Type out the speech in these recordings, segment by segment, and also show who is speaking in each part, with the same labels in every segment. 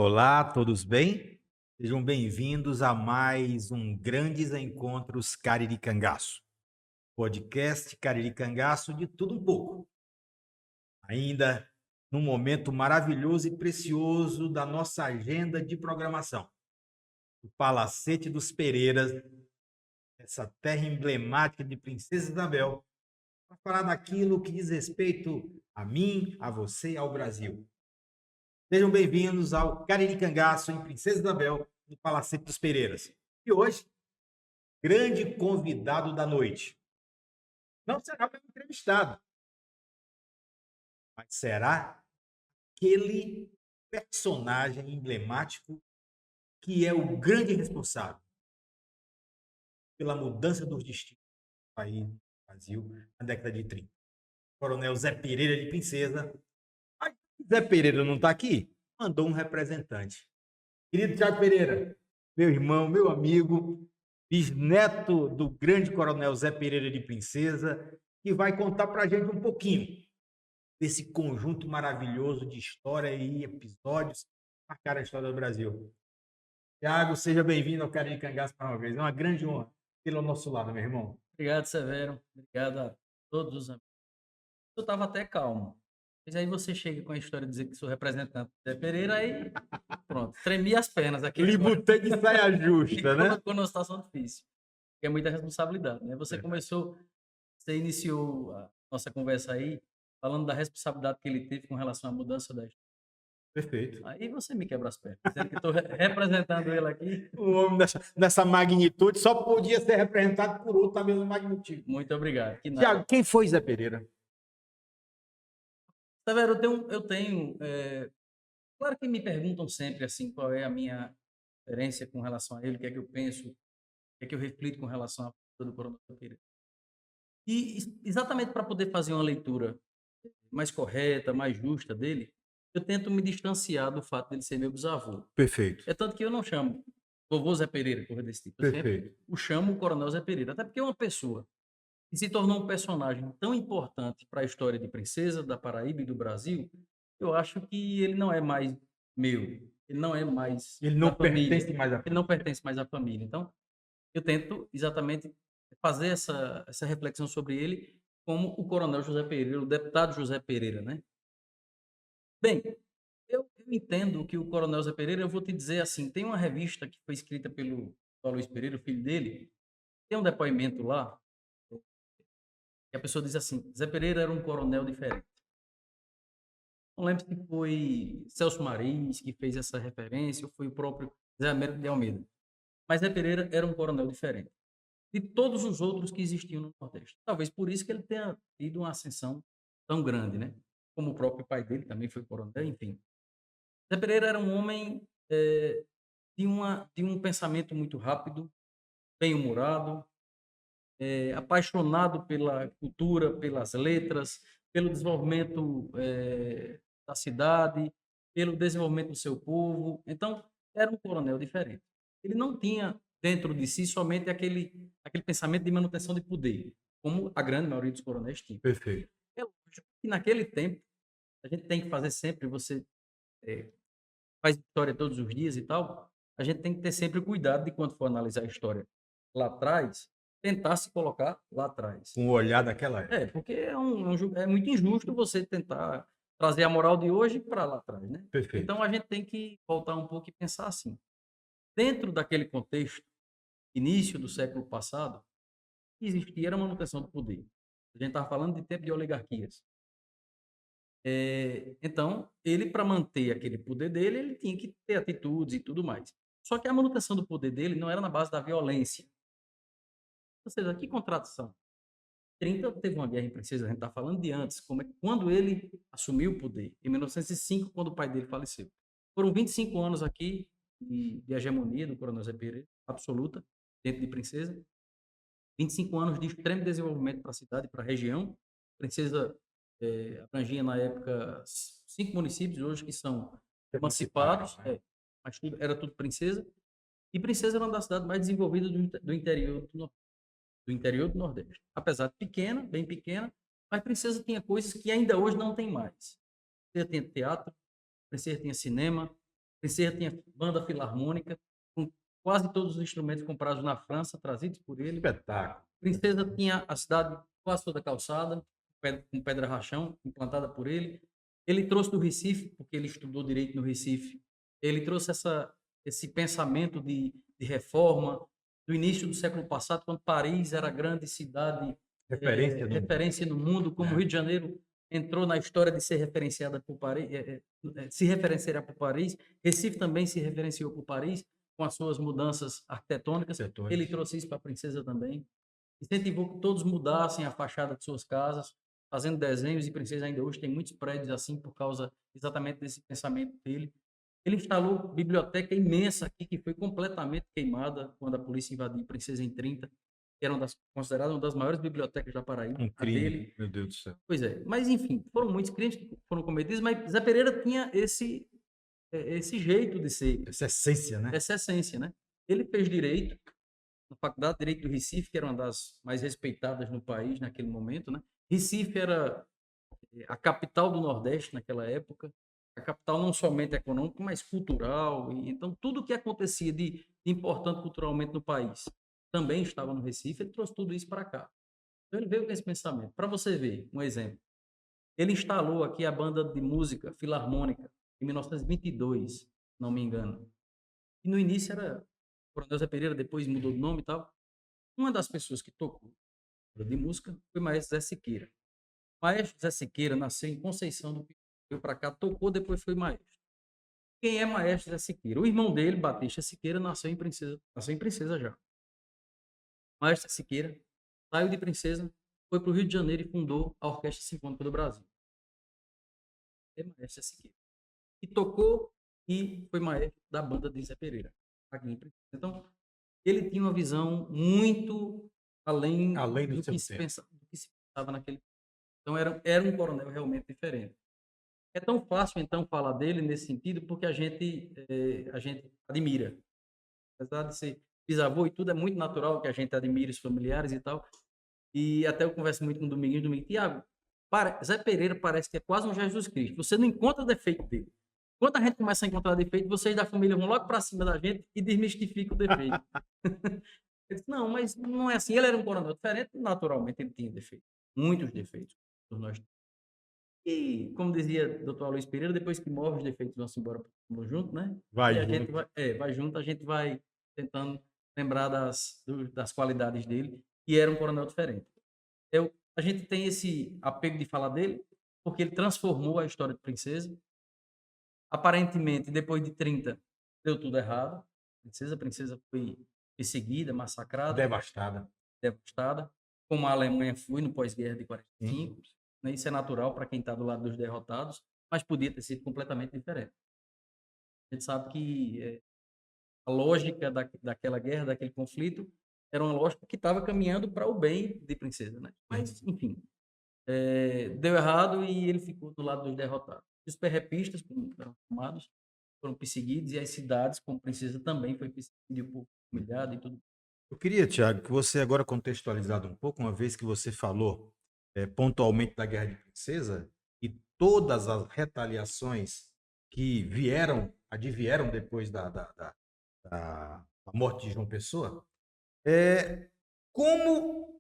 Speaker 1: Olá, todos bem? Sejam bem-vindos a mais um Grandes Encontros Cariri Cangaço, podcast Cariri Cangaço de tudo um pouco. Ainda num momento maravilhoso e precioso da nossa agenda de programação, o Palacete dos Pereiras, essa terra emblemática de Princesa Isabel, para falar daquilo que diz respeito a mim, a você e ao Brasil. Sejam bem-vindos ao Cariri Cangaço em Princesa Isabel, no Palacete dos Pereiras. E hoje, grande convidado da noite. Não será meu entrevistado, mas será aquele personagem emblemático que é o grande responsável pela mudança dos destinos do país, do Brasil, na década de 30. Coronel Zé Pereira de Princesa. Mas Zé Pereira não está aqui? Mandou um representante. Querido Tiago Pereira, meu irmão, meu amigo, bisneto do grande Coronel Zé Pereira de Princesa, que vai contar para a gente um pouquinho desse conjunto maravilhoso de história e episódios que marcaram a história do Brasil. Tiago, seja bem-vindo ao Cariri Cangaço mais uma vez. É uma grande honra tê-lo ao nosso lado, meu irmão.
Speaker 2: Obrigado, Severo. Obrigado a todos os amigos. Eu estava até calmo. Mas aí você chega com a história de dizer que sou representante do Zé Pereira, aí pronto, tremi as pernas aqui
Speaker 1: Lhe
Speaker 2: agora.
Speaker 1: botei de saia
Speaker 2: Me
Speaker 1: justa, né?
Speaker 2: colocou numa situação difícil. Porque é muita responsabilidade, né? Você iniciou a nossa conversa aí falando da responsabilidade que ele teve com relação à mudança da história.
Speaker 1: Perfeito.
Speaker 2: Aí você me quebra as pernas, dizendo que estou representando ele aqui.
Speaker 1: Um homem dessa magnitude só podia ser representado por outro da mesma magnitude.
Speaker 2: Muito obrigado. Que nada.
Speaker 1: Tiago, quem foi Zé Pereira?
Speaker 2: Severo, claro que me perguntam sempre assim qual é a minha referência com relação a ele, o que é que eu penso, o que é que eu reflito com relação à figura do Coronel Pereira. E exatamente para poder fazer uma leitura mais correta, mais justa dele, eu tento me distanciar do fato dele ser meu bisavô.
Speaker 1: Perfeito,
Speaker 2: É tanto que eu não chamo vovô Zé Pereira, coisa desse tipo. Eu sempre
Speaker 1: perfeito.
Speaker 2: o chamo Coronel Zé Pereira, até porque é uma pessoa que se tornou um personagem tão importante para a história de Princesa, da Paraíba e do Brasil, eu acho que ele não é mais meu, ele não é mais
Speaker 1: Ele
Speaker 2: da
Speaker 1: não
Speaker 2: família,
Speaker 1: pertence mais à
Speaker 2: ele não
Speaker 1: família.
Speaker 2: pertence mais à família. Então, eu tento exatamente fazer essa reflexão sobre ele como o Coronel José Pereira, o deputado José Pereira, né. Bem, eu entendo que o Coronel José Pereira, eu vou te dizer assim, tem uma revista que foi escrita pelo Luiz Pereira, o filho dele, tem um depoimento lá, que a pessoa diz assim: "Zé Pereira era um coronel diferente". Não lembro se foi Celso Maris que fez essa referência ou foi o próprio Zé Américo de Almeida, mas Zé Pereira era um coronel diferente de todos os outros que existiam no Nordeste. Talvez por isso que ele tenha tido uma ascensão tão grande, né, como o próprio pai dele também foi coronel, enfim. Zé Pereira era um homem, de um pensamento muito rápido, bem-humorado, apaixonado pela cultura, pelas letras, pelo desenvolvimento, da cidade, pelo desenvolvimento do seu povo. Então, era um coronel diferente. Ele não tinha dentro de si somente aquele pensamento de manutenção de poder, como a grande maioria dos coronéis tinha.
Speaker 1: Perfeito.
Speaker 2: É lógico que naquele tempo, a gente tem que fazer sempre, você, eh, faz história todos os dias e tal, a gente tem que ter sempre cuidado de quando for analisar a história lá atrás, tentar se colocar lá atrás.
Speaker 1: Com o olhar daquela época.
Speaker 2: Porque é muito injusto você tentar trazer a moral de hoje para lá atrás, né.
Speaker 1: Perfeito.
Speaker 2: Então a gente tem que voltar um pouco e pensar assim, dentro daquele contexto, início do século passado, o que existia era a manutenção do poder. A gente estava falando de tempo de oligarquias. Então, ele para manter aquele poder dele, ele tinha que ter atitudes e tudo mais. Só que a manutenção do poder dele não era na base da violência. Ou seja, que contradição. 30 teve uma guerra em Princesa, a gente está falando de antes, quando ele assumiu o poder, em 1905, quando o pai dele faleceu. Foram 25 anos aqui de hegemonia do Coronel Zé Pereira, absoluta, dentro de Princesa. 25 anos de extremo desenvolvimento para a cidade, para a região. Princesa, abrangia na época 5 municípios, hoje que são
Speaker 1: Emanciparam,
Speaker 2: emancipados,
Speaker 1: né?
Speaker 2: mas era tudo Princesa. E Princesa era uma das cidades mais desenvolvidas do interior do interior do Nordeste. Apesar de pequena, bem pequena, mas Princesa tinha coisas que ainda hoje não tem mais. Princesa tinha teatro, Princesa tinha cinema, Princesa tinha banda filarmônica, com quase todos os instrumentos comprados na França, trazidos por ele.
Speaker 1: Espetáculo.
Speaker 2: Princesa tinha a cidade quase toda calçada, com pedra rachão, implantada por ele. Ele trouxe do Recife, porque ele estudou direito no Recife. Ele trouxe esse pensamento de reforma do início do século passado, quando Paris era a grande cidade,
Speaker 1: Referência no mundo,
Speaker 2: referência no mundo, como o
Speaker 1: né?
Speaker 2: Rio de Janeiro entrou na história de ser referenciada por Paris, se referenciar por Paris. Recife também se referenciou por Paris, com as suas mudanças arquitetônicas. Ele trouxe isso para a Princesa também. Incentivou que todos mudassem a fachada de suas casas, fazendo desenhos, e Princesa ainda hoje tem muitos prédios assim por causa exatamente desse pensamento dele. Ele instalou biblioteca imensa aqui, que foi completamente queimada quando a polícia invadiu Princesa em 30, que era considerada uma das maiores bibliotecas da Paraíba,
Speaker 1: Um
Speaker 2: a dele.
Speaker 1: crime, meu Deus do céu.
Speaker 2: Pois é, mas enfim, foram muitos crimes que foram cometidos, mas Zé Pereira tinha esse jeito de ser,
Speaker 1: Essa essência, né?
Speaker 2: essa essência, né? Ele fez direito na Faculdade de Direito do Recife, que era uma das mais respeitadas no país naquele momento, né? Recife era a capital do Nordeste naquela época, a capital não somente econômica, mas cultural. E então, tudo o que acontecia de importante culturalmente no país também estava no Recife. Ele trouxe tudo isso para cá. Então, ele veio com esse pensamento. Para você ver, um exemplo. Ele instalou aqui a banda de música filarmônica em 1922, não me engano. E no início era Coronel Zé Pereira, depois mudou de nome e tal. Uma das pessoas que tocou de música foi o Maestro Zé Siqueira. O Maestro Zé Siqueira nasceu em Conceição do Piauí, veio para cá, tocou, depois foi maestro. Quem é Maestro Zé Siqueira? O irmão dele, Batista Siqueira, nasceu em Princesa já. Maestro Zé Siqueira saiu de Princesa, foi para o Rio de Janeiro e fundou a Orquestra Sinfônica do Brasil. É Maestro Zé Siqueira. E tocou e foi maestro da banda de Zé Pereira, aqui em Princesa. Então, ele tinha uma visão muito além
Speaker 1: Além do
Speaker 2: do
Speaker 1: seu
Speaker 2: que se
Speaker 1: tempo.
Speaker 2: pensava naquele. Então, era um coronel realmente diferente. É tão fácil, então, falar dele nesse sentido, porque a gente admira. Apesar de ser bisavô e tudo, é muito natural que a gente admire os familiares e tal. E até eu converso muito com o Dominguinho, Tiago, Zé Pereira parece que é quase um Jesus Cristo. Você não encontra defeito dele. Quando a gente começa a encontrar defeito, vocês da família vão logo para cima da gente e desmistificam o defeito. Eu disse, não, mas não é assim. Ele era um coronel diferente, naturalmente ele tinha defeitos. Muitos defeitos. Nós. E, como dizia o doutor Aloysio Pereira, depois que morre, os defeitos vão-se embora junto, né?
Speaker 1: Vai
Speaker 2: E a gente
Speaker 1: junto.
Speaker 2: vai junto, a gente vai tentando lembrar das qualidades dele, e era um coronel diferente. A gente tem esse apego de falar dele, porque ele transformou a história de Princesa. Aparentemente, depois de 30, deu tudo errado. A princesa foi perseguida, massacrada,
Speaker 1: Devastada.
Speaker 2: devastada, como a Alemanha foi no pós-guerra de 45.
Speaker 1: Sim.
Speaker 2: Né? Isso é natural para quem está do lado dos derrotados, mas podia ter sido completamente diferente. A gente sabe que a lógica daquela guerra, daquele conflito, era uma lógica que estava caminhando para o bem de Princesa. Né? Mas, enfim, deu errado e ele ficou do lado dos derrotados. Os perrepistas, como eram chamados, foram perseguidos, e as cidades, como Princesa, também foi perseguida, o povo humilhado e tudo.
Speaker 1: Eu queria, Tiago, que você agora contextualizado um pouco, uma vez que você falou pontualmente da Guerra de Princesa e todas as retaliações que advieram depois da morte de João Pessoa, como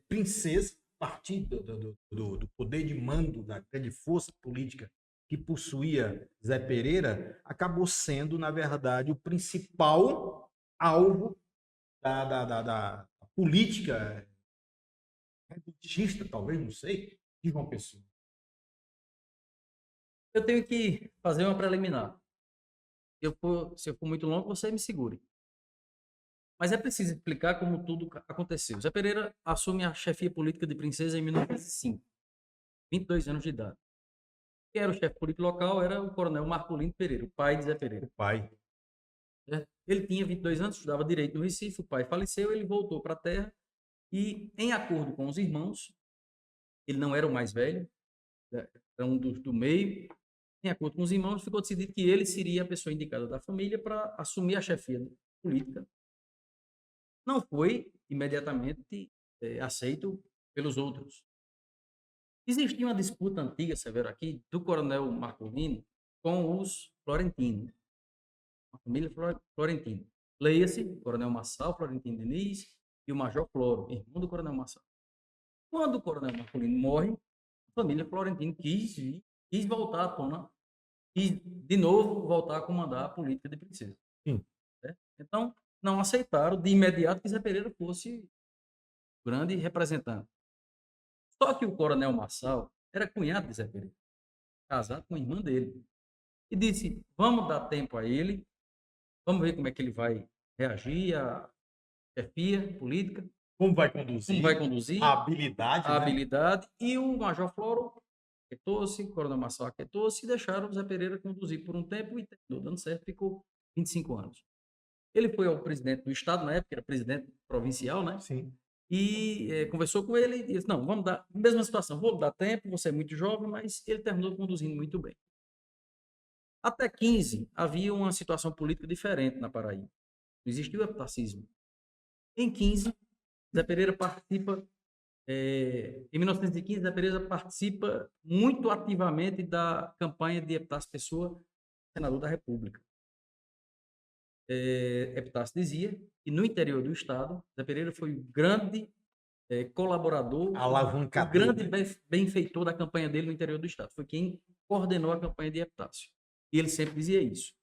Speaker 1: Princesa, a partir do poder de mando, da grande força política que possuía Zé Pereira, acabou sendo, na verdade, o principal alvo da política redutista, talvez, não sei, de João Pessoa.
Speaker 2: Eu tenho que fazer uma preliminar. Se eu for muito longo, você me segure. Mas é preciso explicar como tudo aconteceu. Zé Pereira assume a chefia política de Princesa em 1905, 22 anos de idade. Quem era o chefe político local era o coronel Marcolino Pereira, o pai de Zé Pereira.
Speaker 1: O pai.
Speaker 2: Ele tinha 22 anos, estudava direito no Recife, o pai faleceu, ele voltou para a terra e, em acordo com os irmãos, ele não era o mais velho, era um do meio, em acordo com os irmãos, ficou decidido que ele seria a pessoa indicada da família para assumir a chefia política. Não foi imediatamente aceito pelos outros. Existia uma disputa antiga, Severo, aqui, do coronel Marcolino com os Florentino. Uma família Florentino. Leia-se Coronel Marçal, Florentino Diniz e o Major Floro, irmão do Coronel Marçal. Quando o Coronel Marcolino morre, a família Florentino quis voltar à tona, quis de novo voltar a comandar a política de Princesa.
Speaker 1: Sim.
Speaker 2: Então, não aceitaram de imediato que Zé Pereira fosse o grande representante. Só que o Coronel Marçal era cunhado de Zé Pereira, casado com a irmã dele. E disse, vamos dar tempo a ele, vamos ver como é que ele vai reagir à chefia política,
Speaker 1: Como vai
Speaker 2: como vai conduzir,
Speaker 1: a habilidade,
Speaker 2: a
Speaker 1: né?
Speaker 2: habilidade. E o Major Floro aquietou-se, o Coronel Marçal aquietou-se e deixaram o Zé Pereira conduzir por um tempo e terminou dando certo, ficou 25 anos. Ele foi ao presidente do estado, na época era presidente provincial, né?
Speaker 1: Sim.
Speaker 2: E conversou com ele e disse, não, vamos dar, mesma situação, vou dar tempo, você é muito jovem, mas ele terminou conduzindo muito bem. Até 15, havia uma situação política diferente na Paraíba. Não existia o heptacismo. Em 15, Zé Pereira participa, em 1915, Zé Pereira participa muito ativamente da campanha de Epitácio Pessoa, senador da República. Epitácio dizia que no interior do estado, Zé Pereira foi o grande colaborador, o grande benfeitor da campanha dele no interior do estado. Foi quem coordenou a campanha de Epitácio. E ele sempre dizia isso.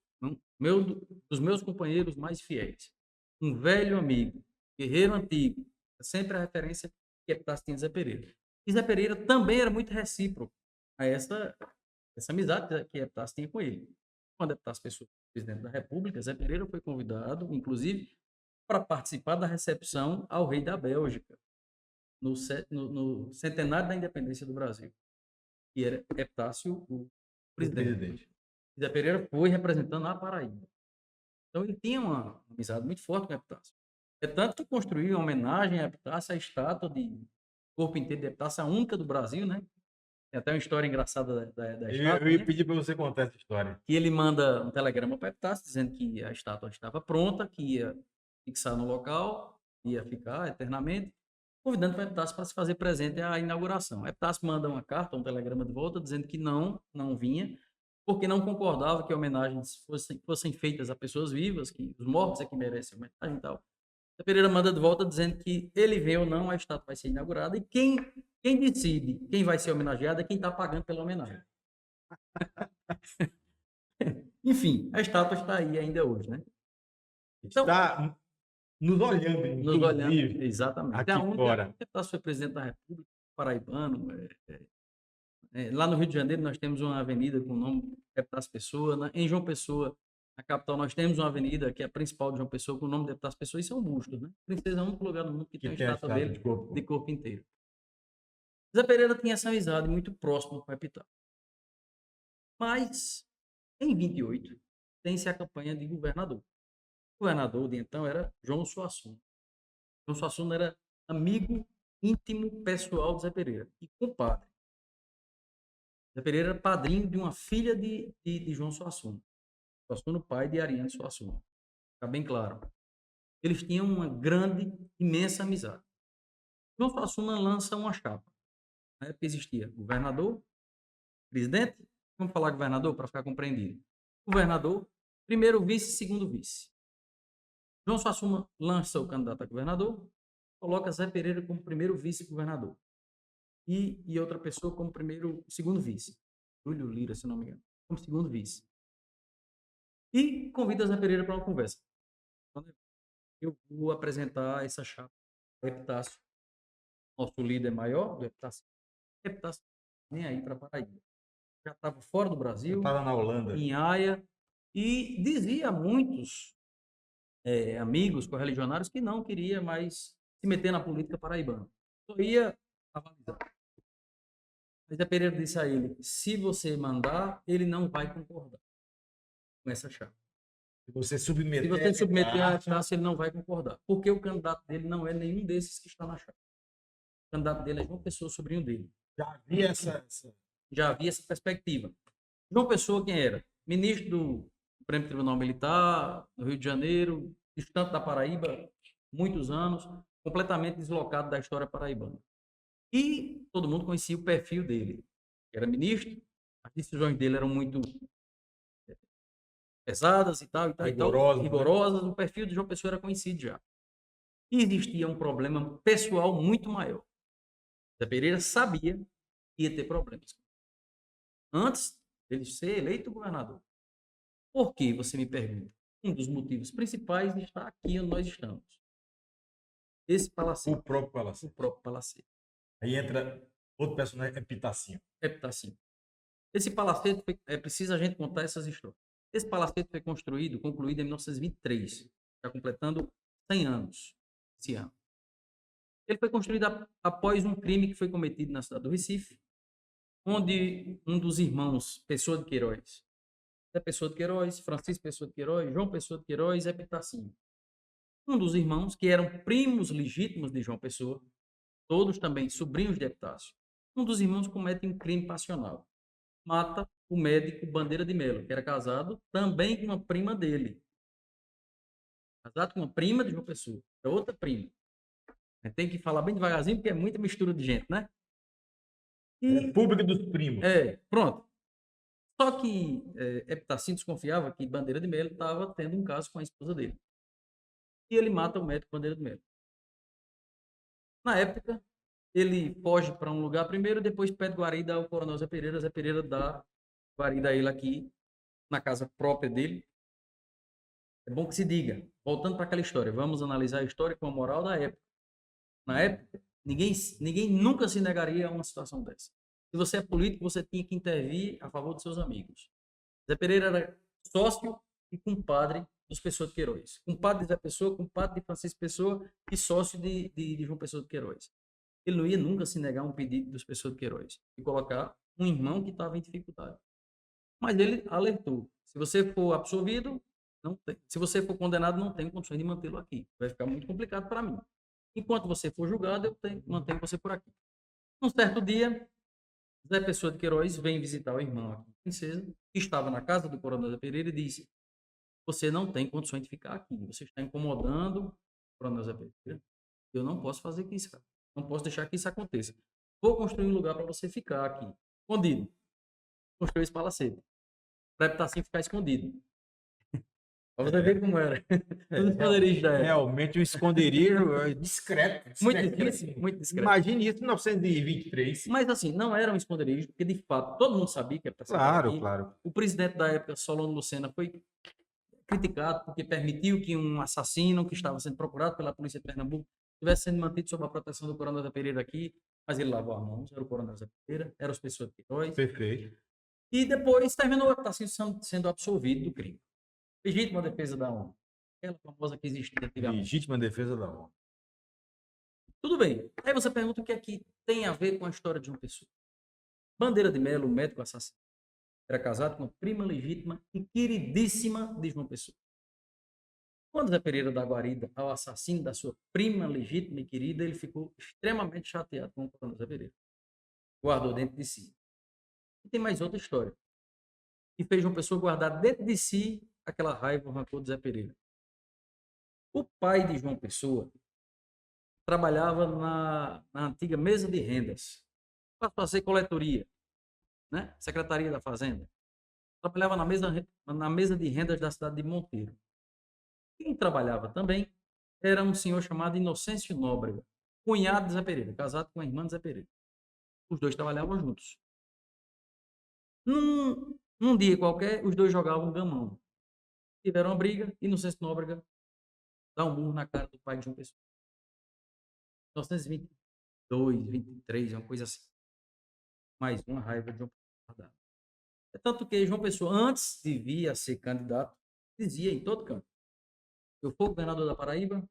Speaker 2: Dos meus companheiros mais fiéis, um velho amigo, guerreiro antigo, sempre a referência que Epitácio tinha de Zé Pereira. E Zé Pereira também era muito recíproco a essa amizade que Epitácio tinha com ele. Quando Epitácio Pessoa foi presidente da República, Zé Pereira foi convidado, inclusive, para participar da recepção ao rei da Bélgica, no centenário da independência do Brasil. E era Epitácio o presidente. Zé Pereira foi representando a Paraíba. Então ele tinha uma amizade muito forte com Epitácio. É tanto que construiu em homenagem a Epitácio a estátua de corpo inteiro de Epitácio, a única do Brasil, né? Tem até uma história engraçada da estátua.
Speaker 1: Eu ia pedir para você contar essa história.
Speaker 2: Que ele manda um telegrama para Epitácio dizendo que a estátua estava pronta, que ia fixar no local, ia ficar eternamente, convidando para Epitácio para se fazer presente à inauguração. Epitácio manda uma carta, um telegrama de volta, dizendo que não vinha, porque não concordava que homenagens fossem feitas a pessoas vivas, que os mortos é que merecem homenagem e tal. Zé Pereira manda de volta dizendo que ele vê ou não, a estátua vai ser inaugurada, e quem decide quem vai ser homenageado é quem está pagando pela homenagem. Enfim, a estátua está aí ainda hoje, né?
Speaker 1: Então, está nos olhando,
Speaker 2: nos olhando, exatamente.
Speaker 1: Aqui fora.
Speaker 2: Epitácio foi presidente da República, paraibano. Lá no Rio de Janeiro nós temos uma avenida com o nome Epitácio Pessoa. Em João Pessoa, na capital, nós temos uma avenida que é a principal de João Pessoa com o nome de Epitácio Pessoa. Isso é um busto, né? Princesa é o único lugar no mundo que tem a estátua dele de corpo inteiro. Zé Pereira tinha essa amizade muito próxima com o Epitácio. Mas, em 28, tem-se a campanha de governador. O governador de então era João Suassuna. João Suassuna era amigo íntimo pessoal de Zé Pereira e compadre. Zé Pereira era padrinho de uma filha de João Suassuna. Suassuna, pai de Ariane Suassuna. Está bem claro. Eles tinham uma grande, imensa amizade. João Suassuna lança uma chapa. Na época existia governador, presidente. Vamos falar governador para ficar compreendido. Governador, primeiro vice, segundo vice. João Suassuna lança o candidato a governador, coloca Zé Pereira como primeiro vice-governador. E outra pessoa como segundo vice. Júlio Lira, se não me engano, como segundo vice. E convida Zé Pereira para uma conversa. Eu vou apresentar essa chapa para Epitácio, nosso líder maior do Epitácio. Epitácio nem aí para Paraíba. Já estava fora do Brasil,
Speaker 1: estava na Holanda,
Speaker 2: em Haia, e dizia a muitos amigos correligionários que não queria mais se meter na política paraibana. Só ia avalizar. Mas Zé Pereira disse a ele, se você mandar, ele não vai concordar com essa chapa.
Speaker 1: Se você submeter
Speaker 2: a Epitácio, ele não vai concordar. Porque o candidato dele não é nenhum desses que está na chapa. O candidato dele é João Pessoa, sobrinho dele.
Speaker 1: Já havia essa
Speaker 2: perspectiva. João Pessoa, quem era? Ministro do Supremo Tribunal Militar, do Rio de Janeiro, distante da Paraíba, muitos anos, completamente deslocado da história paraibana. E todo mundo conhecia o perfil dele. Era ministro, as decisões dele eram muito pesadas e tal, e tal, e tal,
Speaker 1: Rigorosa, né?
Speaker 2: rigorosas. O perfil de João Pessoa era conhecido já. E existia um problema pessoal muito maior. Zé Pereira sabia que ia ter problemas. Antes dele ser eleito governador. Por que, você me pergunta? Um dos motivos principais está aqui onde nós estamos. Esse
Speaker 1: O
Speaker 2: palacete.
Speaker 1: próprio
Speaker 2: O
Speaker 1: palacete.
Speaker 2: próprio palacete.
Speaker 1: Aí entra outro personagem, é Pitacinho.
Speaker 2: Epitacinho. Esse palacete, é preciso a gente contar essas histórias. Esse palacete foi concluído em 1923, está completando 100 anos esse ano. Ele foi construído após um crime que foi cometido na cidade do Recife, onde um dos irmãos Pessoa de Queiroz, Zé Pessoa de Queiroz, Francisco Pessoa de Queiroz, João Pessoa de Queiroz e Epitacinho. Um dos irmãos, que eram primos legítimos de João Pessoa, todos também sobrinhos de Epitácio, um dos irmãos comete um crime passional. Mata o médico Bandeira de Melo, que era casado também com uma prima dele. Casado com uma prima de João Pessoa. É outra prima. Tem que falar bem devagarzinho, porque é muita mistura de gente, né?
Speaker 1: República dos Primos.
Speaker 2: Pronto. Só que Epitacinho desconfiava que Bandeira de Melo estava tendo um caso com a esposa dele. E ele mata o médico Bandeira de Melo. Na época, ele foge para um lugar primeiro, depois pede guarida ao coronel Zé Pereira. Zé Pereira dá guarida a ele aqui, na casa própria dele. É bom que se diga, voltando para aquela história, vamos analisar a história com a moral da época. Na época, ninguém nunca se negaria a uma situação dessa. Se você é político, você tinha que intervir a favor dos seus amigos. Zé Pereira era sócio e compadre dos Pessoa de Queiroz. Compadre de Zé Pessoa, compadre de Francisco Pessoa e sócio de João Pessoa de Queiroz. Ele não ia nunca se negar a um pedido dos Pessoa de Queiroz e colocar um irmão que estava em dificuldade. Mas ele alertou: se você for absolvido, não tem. Se você for condenado, não tenho condições de mantê-lo aqui. Vai ficar muito complicado para mim. Enquanto você for julgado, eu mantenho você por aqui. Um certo dia, Zé Pessoa de Queiroz vem visitar o irmão aqui, Princesa, que estava na casa do coronel Zé Pereira, e disse: você não tem condições de ficar aqui. Você está incomodando o coronel Zé Pereira. Eu não posso fazer isso, cara. Não posso deixar que isso aconteça. Vou construir um lugar para você ficar aqui, escondido. Construir esse palacete. Para Epitacinho ficar escondido. Para você ver como era. Os esconderijos da época.
Speaker 1: Realmente um esconderijo discreto.
Speaker 2: Muito discreto. Muito discreto.
Speaker 1: Imagine isso em 1923.
Speaker 2: Mas assim, não era um esconderijo, porque de fato todo mundo sabia que a Epitacinho estava
Speaker 1: Claro,
Speaker 2: aqui.
Speaker 1: claro.
Speaker 2: O presidente da época, Solano Lucena, foi criticado porque permitiu que um assassino que estava sendo procurado pela polícia de Pernambuco estivesse sendo mantido sob a proteção do coronel Zé Pereira aqui, mas ele lavou as mãos, era o coronel Zé Pereira, era as pessoas de Queiroz.
Speaker 1: Perfeito.
Speaker 2: E depois terminou a Epitacinho sendo absolvido do crime. Legítima defesa da honra. Aquela famosa que existia antigamente.
Speaker 1: Legítima defesa da honra.
Speaker 2: Tudo bem. Aí você pergunta o que aqui tem a ver com a história de uma pessoa. Bandeira de Melo, médico assassino, era casado com uma prima legítima e queridíssima de João Pessoa. Quando Zé Pereira dá guarida ao assassino da sua prima legítima e querida, ele ficou extremamente chateado com o coronel Zé Pereira. Guardou dentro de si. E tem mais outra história. E fez João Pessoa guardar dentro de si aquela raiva, o rancor de Zé Pereira. O pai de João Pessoa trabalhava na antiga mesa de rendas, para fazer coletoria, né? Secretaria da Fazenda. Trabalhava na mesa de rendas da cidade de Monteiro. Quem trabalhava também era um senhor chamado Inocêncio Nóbrega, cunhado de Zé Pereira, casado com a irmã de Zé Pereira. Os dois trabalhavam juntos. Num dia qualquer, os dois jogavam gamão. Tiveram uma briga, Inocêncio Nóbrega dá um murro na cara do pai de João Pessoa. 1922, 23, uma coisa assim. Mais uma raiva de João Pessoa. É tanto que João Pessoa, antes de vir a ser candidato, dizia em todo canto: eu for governador da Paraíba,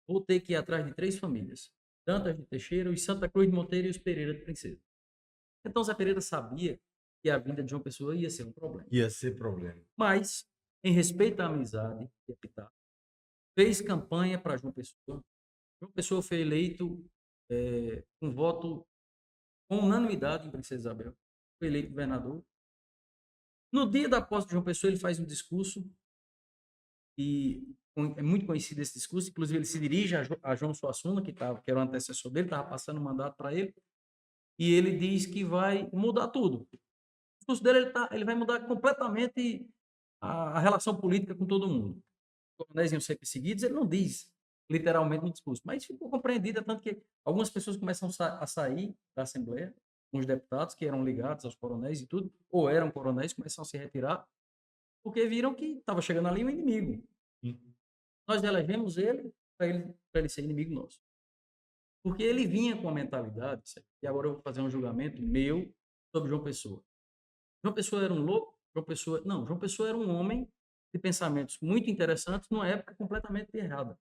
Speaker 2: vou ter que ir atrás de 3 famílias: Dantas de Teixeira, os Santa Cruz de Monteiro e os Pereira de Princesa. Então Zé Pereira sabia que a vinda de João Pessoa ia ser um problema.
Speaker 1: Ia ser problema.
Speaker 2: Mas, em respeito à amizade de Epitácio, fez campanha para João Pessoa. João Pessoa foi eleito com voto com unanimidade em Princesa Isabel. Foi eleito governador. No dia da posse de João Pessoa, ele faz um discurso e é muito conhecido esse discurso. Inclusive, ele se dirige a João Suassuna, que era o antecessor dele, estava passando o mandato para ele, e ele diz que vai mudar tudo. O discurso dele ele vai mudar completamente a relação política com todo mundo. Os coronéis iam ser perseguidos, ele não diz literalmente no discurso, mas ficou compreendida, tanto que algumas pessoas começam a sair da Assembleia, uns deputados que eram ligados aos coronéis e tudo, ou eram coronéis, começam a se retirar, porque viram que estava chegando ali um inimigo.
Speaker 1: Hum.
Speaker 2: Nós elegemos ele para ele ser inimigo nosso. Porque ele vinha com a mentalidade, certo? E agora eu vou fazer um julgamento meu sobre João Pessoa. João Pessoa era um louco? João Pessoa era um homem de pensamentos muito interessantes numa época completamente errada.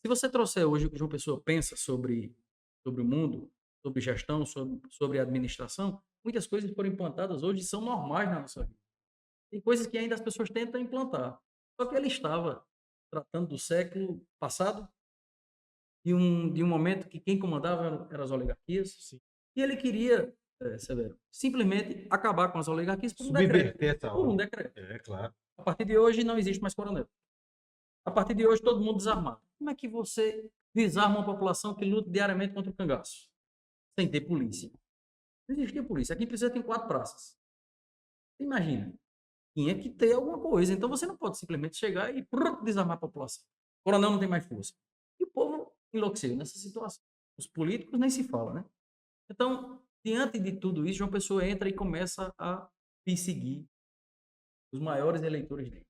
Speaker 2: Se você trouxer hoje o que João Pessoa pensa sobre o mundo, sobre gestão, sobre administração, muitas coisas foram implantadas hoje e são normais na nossa vida. Tem coisas que ainda as pessoas tentam implantar. Só que ele estava tratando do século passado, de um momento que quem comandava eram as oligarquias,
Speaker 1: Sim.
Speaker 2: e ele queria, Severo, simplesmente acabar com as oligarquias por um decreto.
Speaker 1: Subverter essa
Speaker 2: Por um
Speaker 1: ordem.
Speaker 2: decreto.
Speaker 1: É, claro.
Speaker 2: A partir de hoje não existe mais coronel. A partir de hoje todo mundo desarmado. Como é que você desarma uma população que luta diariamente contra o cangaço? Sem ter polícia. Não existia polícia. Aqui precisa ter 4 praças. Imagina. Tinha que ter alguma coisa. Então você não pode simplesmente chegar e desarmar a população. O coronel não tem mais força. E o povo enlouqueceu nessa situação. Os políticos nem se fala, né? Então, diante de tudo isso, João Pessoa entra e começa a perseguir os maiores eleitores dele.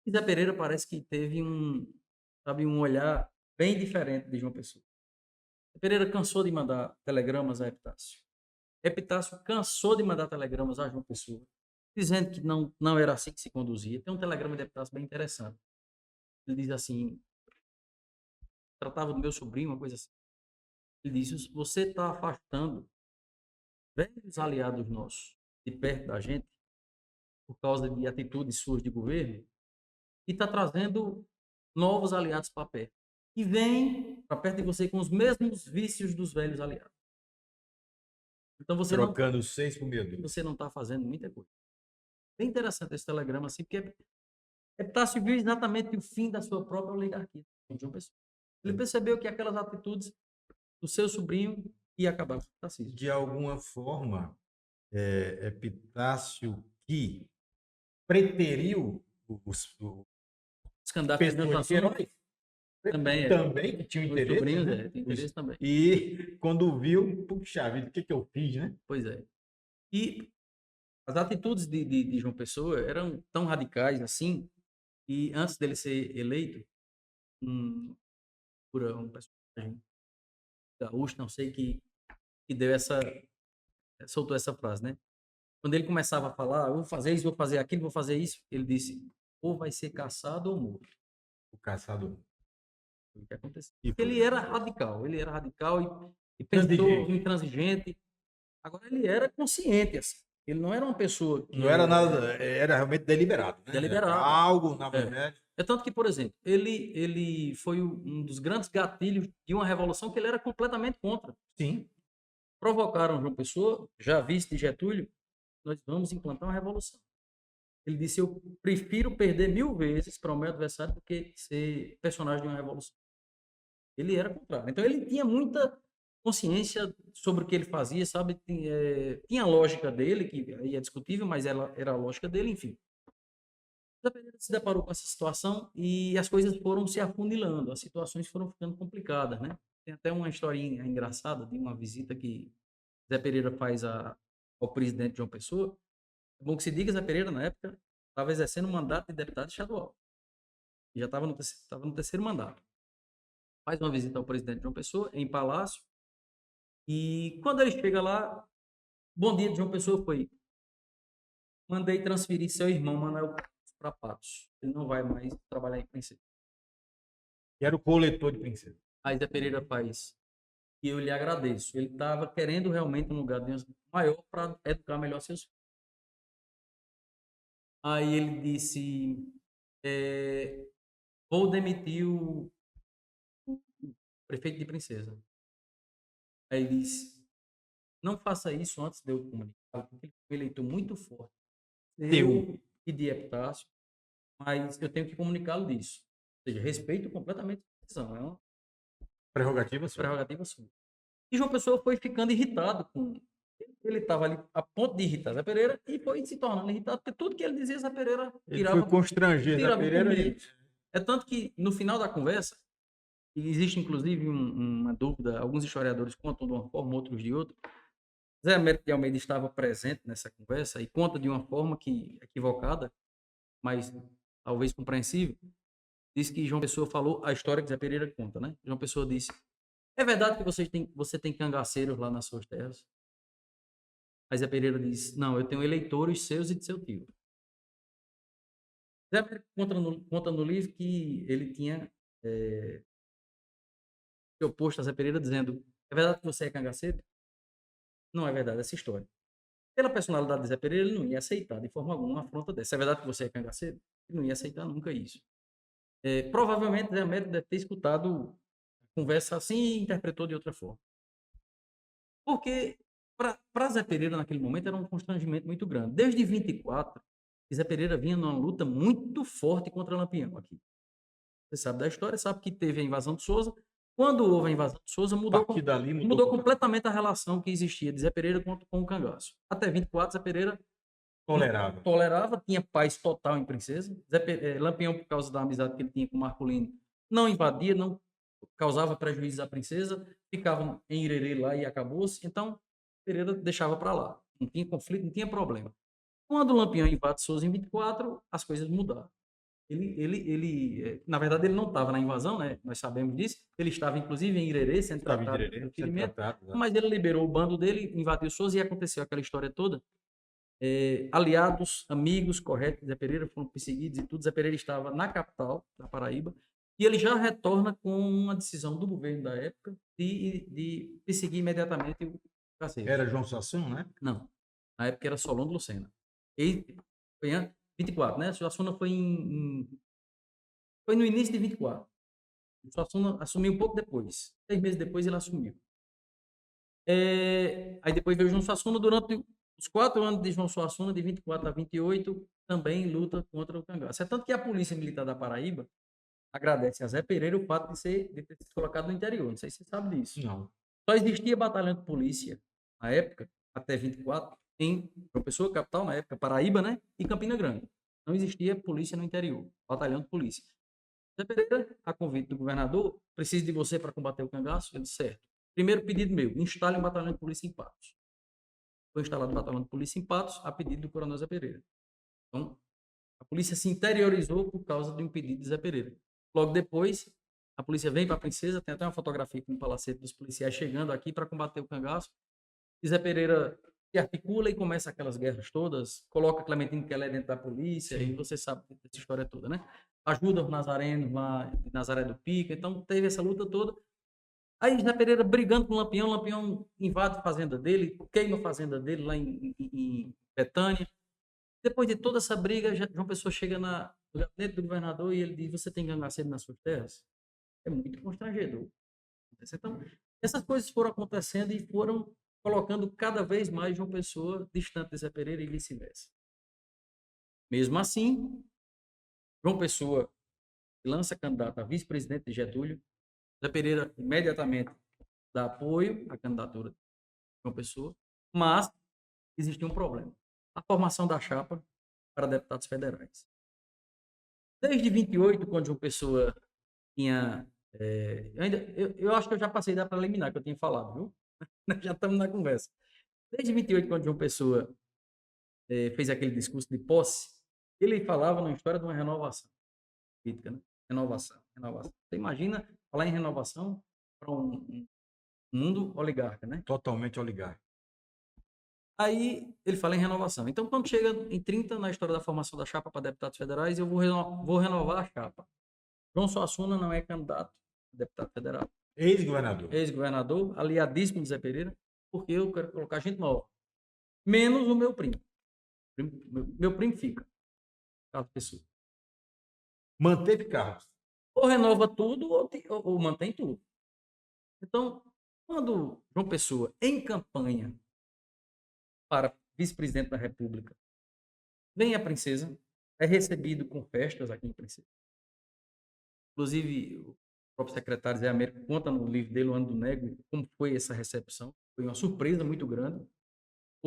Speaker 2: E Zé Pereira parece que teve um olhar bem diferente de João Pessoa. Zé Pereira cansou de mandar telegramas a Epitácio. Epitácio cansou de mandar telegramas a João Pessoa, dizendo que não era assim que se conduzia. Tem um telegrama de Epitácio bem interessante. Ele diz assim, tratava do meu sobrinho, uma coisa assim. Ele diz, você está afastando velhos aliados nossos de perto da gente, por causa de atitudes suas de governo, e está trazendo novos aliados para perto. E vem para perto de você com os mesmos vícios dos velhos aliados. Então
Speaker 1: Trocando 6 por meia dúzia.
Speaker 2: você não está fazendo muita coisa. Bem interessante esse telegrama, assim, porque Epitácio viu exatamente o fim da sua própria oligarquia. Ele percebeu que aquelas atitudes do seu sobrinho ia acabar com o fascismo.
Speaker 1: De alguma forma, Epitácio que preteriu os
Speaker 2: Os candidatos de
Speaker 1: pessoas que eram também que tinham
Speaker 2: Os
Speaker 1: interesse,
Speaker 2: sobrinhos,
Speaker 1: né?
Speaker 2: tem interesse também.
Speaker 1: E quando viu, puxa vida, o que eu fiz, né?
Speaker 2: Pois é. E as atitudes de João Pessoa eram tão radicais assim, e antes dele ser eleito, por um personagem gaúcho, não sei, que soltou essa frase, né? Quando ele começava a falar, eu vou fazer isso, vou fazer aquilo, vou fazer isso, ele disse, ou vai ser caçado ou morto.
Speaker 1: O caçador.
Speaker 2: Foi o que aconteceu.
Speaker 1: E
Speaker 2: Porque
Speaker 1: foi.
Speaker 2: ele era radical e pensou intransigente. Agora ele era consciente, assim. Ele não era uma pessoa que
Speaker 1: Não era nada, era realmente deliberado, né?
Speaker 2: Deliberado.
Speaker 1: Era algo, na verdade.
Speaker 2: É tanto que, por exemplo, ele foi um dos grandes gatilhos de uma revolução que ele era completamente contra.
Speaker 1: Sim.
Speaker 2: Provocaram João Pessoa, já vice de Getúlio, nós vamos implantar uma revolução. Ele disse, eu prefiro perder 1000 vezes para o meu adversário do que ser personagem de uma revolução. Ele era contrário. Então ele tinha muita consciência sobre o que ele fazia, sabe? Tinha a lógica dele, que aí é discutível, mas ela era a lógica dele, enfim. Zé Pereira se deparou com essa situação e as coisas foram se afunilando, as situações foram ficando complicadas, né? Tem até uma historinha engraçada de uma visita que Zé Pereira faz ao presidente João Pessoa. É bom que se diga, Zé Pereira, na época, estava exercendo um mandato de deputado estadual. E já estava no terceiro mandato. Faz uma visita ao presidente João Pessoa, em Palácio, e quando ele chega lá, bom dia de João Pessoa foi, mandei transferir seu irmão Manuel para Patos. Ele não vai mais trabalhar em Princesa.
Speaker 1: Que era o coletor de princesa.
Speaker 2: Aí Zé Pereira faz, e eu lhe agradeço. Ele estava querendo realmente um lugar maior para educar melhor seus filhos. Aí ele disse, vou demitir o prefeito de Princesa. Aí ele disse, não faça isso antes de eu comunicar, porque ele foi um eleitor muito forte. Eu e de Epitácio, mas eu tenho que comunicá-lo disso. Ou seja, respeito completamente a decisão. É uma
Speaker 1: Prerrogativa sua.
Speaker 2: prerrogativa sua. E João Pessoa foi ficando irritado com... ele estava ali a ponto de irritar Zé Pereira e foi se tornando irritado, porque tudo que ele dizia, Zé Pereira
Speaker 1: Ele foi constranger Zé
Speaker 2: tirava por
Speaker 1: Pereira e...
Speaker 2: medo. É tanto que, no final da conversa, e existe inclusive uma dúvida, alguns historiadores contam de uma forma, outros de outra. Zé Américo de Almeida estava presente nessa conversa e conta de uma forma que equivocada, mas talvez compreensível. Diz que João Pessoa falou a história que Zé Pereira conta, né? João Pessoa disse: é verdade que você tem cangaceiros lá nas suas terras? Aí Zé Pereira diz: não, eu tenho eleitores seus e de seu tio. Zé Américo conta no livro que ele tinha se oposto a Zé Pereira, dizendo: é verdade que você é cangaceiro? Não é verdade essa história. Pela personalidade de Zé Pereira, ele não ia aceitar de forma alguma uma afronta dessa. É verdade que você é cangaceiro? Ele não ia aceitar nunca isso. Provavelmente Zé Américo deve ter escutado a conversa assim e interpretou de outra forma. Porque para Zé Pereira, naquele momento, era um constrangimento muito grande. Desde 24, Zé Pereira vinha numa luta muito forte contra Lampião aqui. Você sabe da história, sabe que teve a invasão de Souza. Quando houve a invasão de Souza,
Speaker 1: A partir dali
Speaker 2: mudou completamente a relação que existia de Zé Pereira com o cangaço. Até 24, Zé Pereira
Speaker 1: tolerava.
Speaker 2: tolerava, tinha paz total em Princesa. Lampião, por causa da amizade que ele tinha com Marcolino, não invadia, não causava prejuízos à princesa, ficava em Irerê lá e acabou-se. Então, Pereira deixava para lá. Não tinha conflito, não tinha problema. Quando o Lampião invade Souza em 24, as coisas mudaram. Na verdade, ele não estava na invasão, né? Nós sabemos disso. Ele estava, inclusive, em Irerê, sendo tratado pelo ferimento, mas ele liberou o bando dele, invadiu Souza e aconteceu aquela história toda. Aliados, amigos, correto, Zé Pereira foram perseguidos e tudo. Zé Pereira estava na capital da Paraíba e ele já retorna com uma decisão do governo da época de perseguir imediatamente o Cacete.
Speaker 1: Era João Suassuna, né?
Speaker 2: Não, na época era Solon de Lucena. E foi em 24, né? Suassuna foi no início de 24. O Suassuna assumiu um pouco depois. 6 meses depois ele assumiu. Aí depois veio o João Suassuna durante os 4 anos de João Suassuna, de 24 a 28, também luta contra o cangaço. É tanto que a Polícia Militar da Paraíba agradece a Zé Pereira o fato de ter sido colocado no interior. Não sei se você sabe disso.
Speaker 1: Não.
Speaker 2: Só existia batalhão de polícia na época, até 24, em João Pessoa, capital, na época, Paraíba, né? E Campina Grande. Não existia polícia no interior, batalhão de polícia. Zé Pereira, a convite do governador, preciso de você para combater o cangaço? Ele disse, certo. Primeiro pedido meu, instale um batalhão de polícia em Patos. Foi instalado um batalhão de polícia em Patos, a pedido do coronel Zé Pereira. Então, a polícia se interiorizou por causa de um pedido de Zé Pereira. Logo depois, a polícia vem para a Princesa, tem até uma fotografia com o palacete dos policiais chegando aqui para combater o cangaço. E Zé Pereira se articula e começa aquelas guerras todas, coloca Clementino Quelé dentro da polícia, e você sabe dessa história toda, né? Ajuda os nazarenos lá de Nazaré do Pica, então teve essa luta toda. Aí Zé Pereira brigando com o Lampião invade a fazenda dele, queima a fazenda dele lá em Betânia. Depois de toda essa briga, João Pessoa chega no gabinete do governador e ele diz: você tem cangaceiro nas suas terras? É muito constrangedor. Então, essas coisas foram acontecendo e foram colocando cada vez mais João Pessoa distante de Zé Pereira e vice-versa. Mesmo assim, João Pessoa lança candidato a vice-presidente de Getúlio. Zé Pereira imediatamente dá apoio à candidatura de João Pessoa, mas existia um problema: a formação da chapa para deputados federais. Desde 28, quando João Pessoa tinha. Eu acho que eu já passei da preliminar que eu tinha falado, viu? Já estamos na conversa. Desde 28, quando João Pessoa fez aquele discurso de posse, ele falava na história de uma renovação política, né? Renovação. Você imagina falar em renovação para um mundo oligarca, né?
Speaker 1: Totalmente oligarca.
Speaker 2: Aí ele fala em renovação. Então, quando chega em 30, na história da formação da chapa para deputados federais, eu vou renovar a chapa. João Suassuna não é candidato a deputado federal.
Speaker 1: Ex-governador.
Speaker 2: Ex-governador, aliadíssimo de Zé Pereira, porque eu quero colocar gente nova. Menos o meu primo. Meu primo fica. Carlos Pessoa.
Speaker 1: Manteve cargos.
Speaker 2: Ou renova tudo ou mantém tudo. Então, quando João Pessoa, em campanha para vice-presidente da República, vem a Princesa, é recebido com festas aqui em Princesa. Inclusive, o próprio secretário Zé Américo conta no livro dele, O Ano do Nego, como foi essa recepção. Foi uma surpresa muito grande,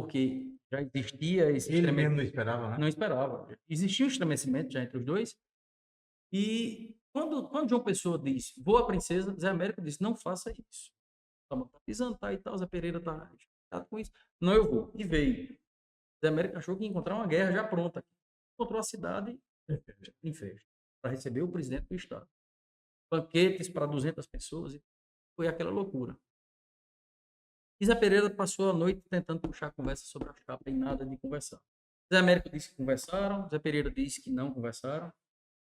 Speaker 2: porque já existia esse
Speaker 1: Ele mesmo não
Speaker 2: estremecimento.
Speaker 1: esperava, né?
Speaker 2: Não esperava. Existia um estremecimento já entre os dois. E quando João Pessoa disse, vou à princesa, Zé Américo disse, não faça isso. Tá pisando, tá e tal, Zé Pereira tá chateado com isso. Não, eu vou. E veio. Zé Américo achou que ia encontrar uma guerra já pronta. Encontrou a cidade em festa para receber o presidente do Estado. Banquetes para 200 pessoas. E foi aquela loucura. E Zé Pereira passou a noite tentando puxar a conversa sobre a chapa e nada de conversar. Zé Américo disse que conversaram, Zé Pereira disse que não conversaram.